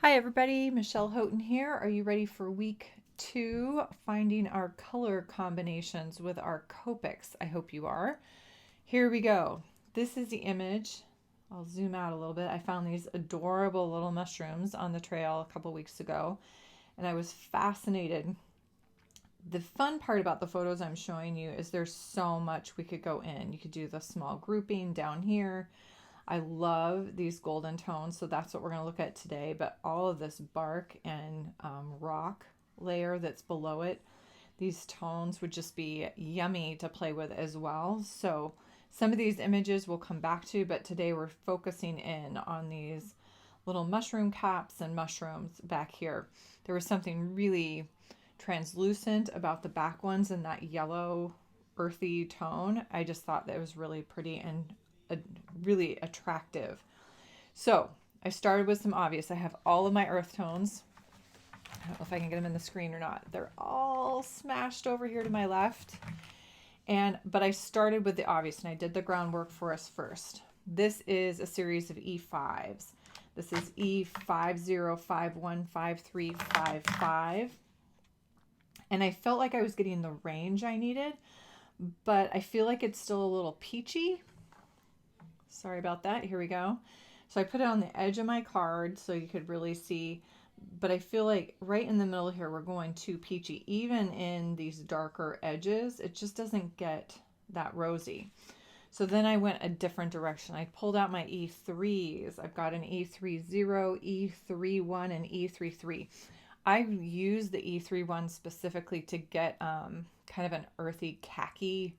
Hi everybody, Michelle Houghton here. Are you ready for week 2, finding our color combinations with our Copics? I hope you are. Here we go. This is the image. I'll zoom out a little bit. I found these adorable little mushrooms on the trail a couple weeks ago, and I was fascinated. The fun part about the photos I'm showing you is there's so much we could go in. You could do the small grouping down here. I love these golden tones, so that's what we're going to look at today. But all of this bark and rock layer that's below it, these tones would just be yummy to play with as well. So some of these images we'll come back to, but today we're focusing in on these little mushroom caps and mushrooms back here. There was something really translucent about the back ones and that yellow earthy tone. I just thought that was really pretty and really attractive. So I started with some obvious. I have all of my earth tones. I don't know if I can get them in the screen or not. They're all smashed over here to my left. But I started with the obvious and I did the groundwork for us first. This is a series of E5s. This is E50515355. And I felt like I was getting the range I needed, but I feel like it's still a little peachy. Sorry about that. Here we go. So I put it on the edge of my card so you could really see, but I feel like right in the middle here, we're going too peachy. Even in these darker edges, it just doesn't get that rosy. So then I went a different direction. I pulled out my E3s. I've got an E30, E31, and E33. I use the E31 specifically to get kind of an earthy khaki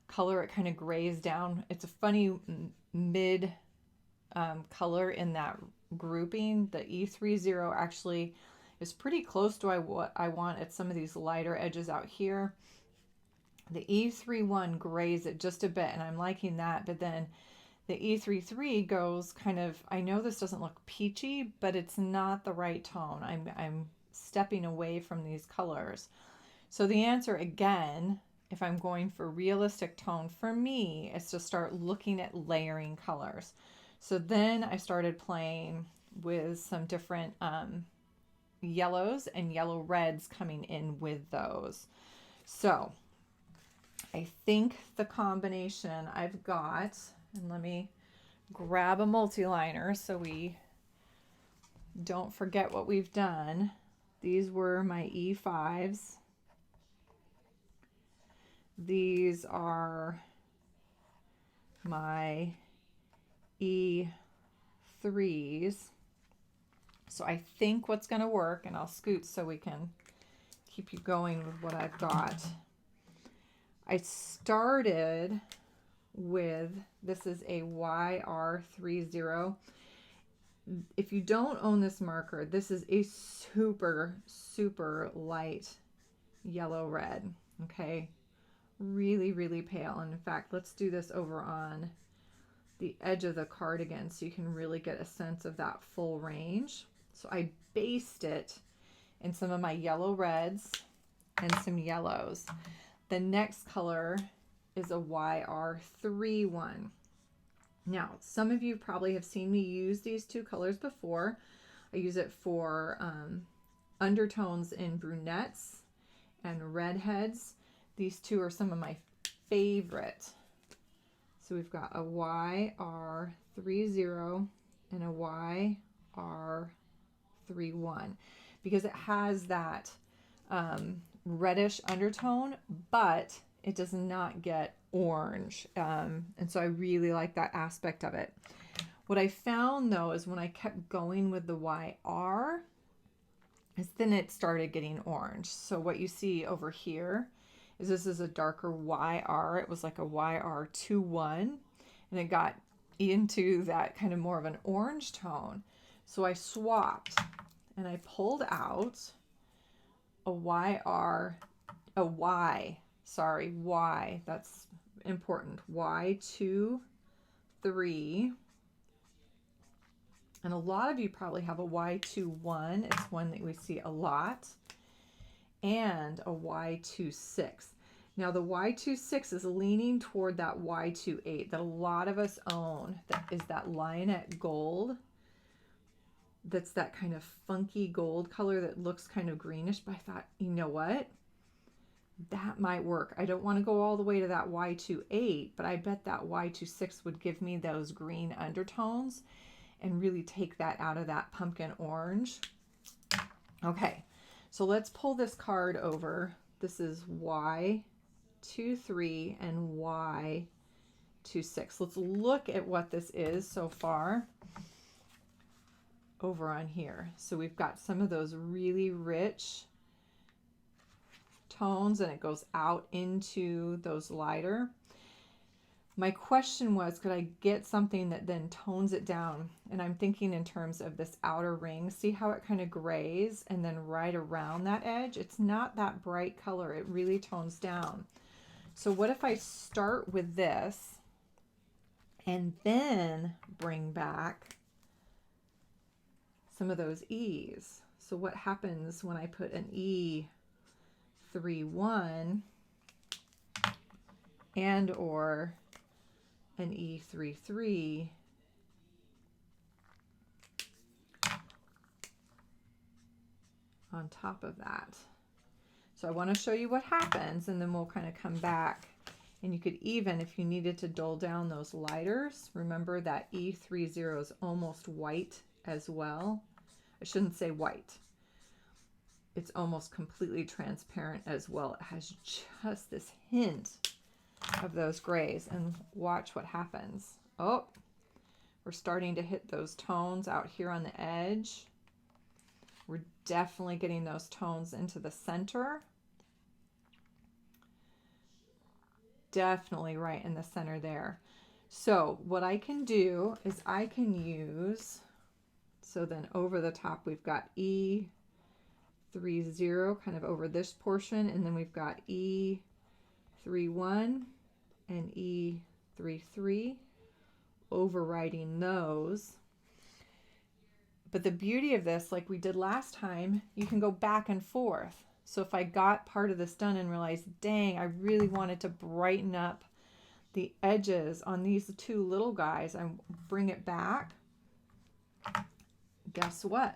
color. It kind of grays down. It's a funny mid color in that grouping. The E30 actually is pretty close to what I want at some of these lighter edges out here. The E31 grays it just a bit, and I'm liking that, but then the E33 goes kind of, I know this doesn't look peachy, but it's not the right tone. I'm stepping away from these colors. So the answer again, if I'm going for realistic tone for me, is to start looking at layering colors. So then I started playing with some different yellows and yellow reds coming in with those. So I think the combination I've got, and let me grab a multi-liner so we don't forget what we've done. These were my E5s. These are my E3s. So I think what's going to work, and I'll scoot so we can keep you going with what I've got. I started with, this is a YR30. If you don't own this marker, this is a super, super light yellow red, okay? Really, really pale. And in fact, let's do this over on the edge of the card again so you can really get a sense of that full range. So I based it in some of my yellow reds and some yellows. The next color is a YR31. Now, some of you probably have seen me use these two colors before. I use it for undertones in brunettes and redheads. These two are some of my favorite. So we've got a YR30 and a YR31 because it has that reddish undertone, but it does not get orange. And so I really like that aspect of it. What I found though is when I kept going with the YR, is then it started getting orange. So what you see over here is this is a darker YR. It was like a YR21, and it got into that kind of more of an orange tone. So I swapped and I pulled out a Y, that's important, Y23. And a lot of you probably have a Y21. It's one that we see a lot. And a Y26. Now the Y26 is leaning toward that Y28 that a lot of us own. That is that Lionette Gold. that's that kind of funky gold color that looks kind of greenish, but I thought, you know what? That might work. I don't want to go all the way to that Y28, but I bet that Y26 would give me those green undertones and really take that out of that pumpkin orange. Okay, so let's pull this card over. This is Y23 and Y26. Let's look at what this is so far over on here. So we've got some of those really rich tones, and it goes out into those lighter. My question was, could I get something that then tones it down? And I'm thinking in terms of this outer ring. See how it kind of grays, and then right around that edge, it's not that bright color. It really tones down. So what if I start with this and then bring back some of those E's? So what happens when I put an E31 and or an E33 on top of that? So I want to show you what happens, and then we'll kind of come back, and you could even, if you needed to dull down those lighters, remember that E30 is almost white as well. I shouldn't say white. It's almost completely transparent as well. It has just this hint of those grays, and watch what happens. Oh, we're starting to hit those tones out here on the edge. We're definitely getting those tones into the center. Definitely right in the center there. So what I can do is I can use, so then over the top we've got E30 kind of over this portion, and then we've got E31 and E33 overriding those. But the beauty of this, like we did last time, you can go back and forth. So if I got part of this done and realized, dang, I really wanted to brighten up the edges on these two little guys and bring it back, guess what?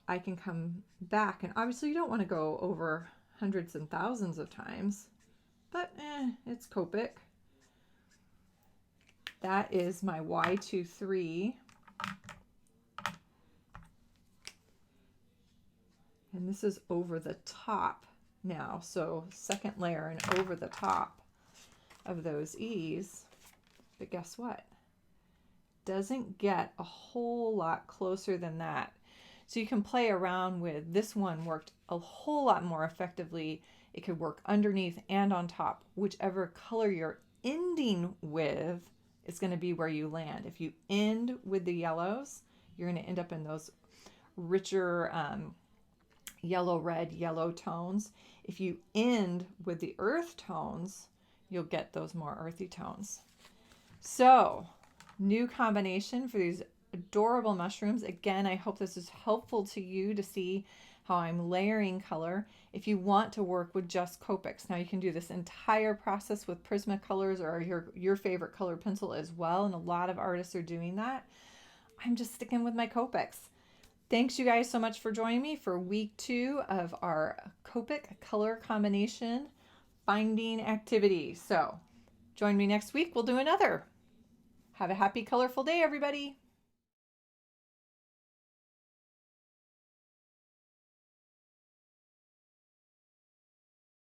I can come back, and obviously you don't want to go over hundreds and thousands of times, but it's Copic. That is my Y23. And this is over the top now. So second layer and over the top of those E's. But guess what? Doesn't get a whole lot closer than that. So you can play around with this one. Worked a whole lot more effectively. It could work underneath and on top. Whichever color you're ending with is going to be where you land. If you end with the yellows, you're going to end up in those richer yellow, red, yellow tones. If you end with the earth tones, you'll get those more earthy tones. So, new combination for these adorable mushrooms. Again, I hope this is helpful to you to see how I'm layering color. If you want to work with just Copics, now you can do this entire process with Prismacolors or your favorite color pencil as well, and a lot of artists are doing that. I'm just sticking with my Copics. Thanks you guys so much for joining me for week 2 of our Copic color combination finding activity. So join me next week. We'll do another. Have a happy, colorful day, everybody.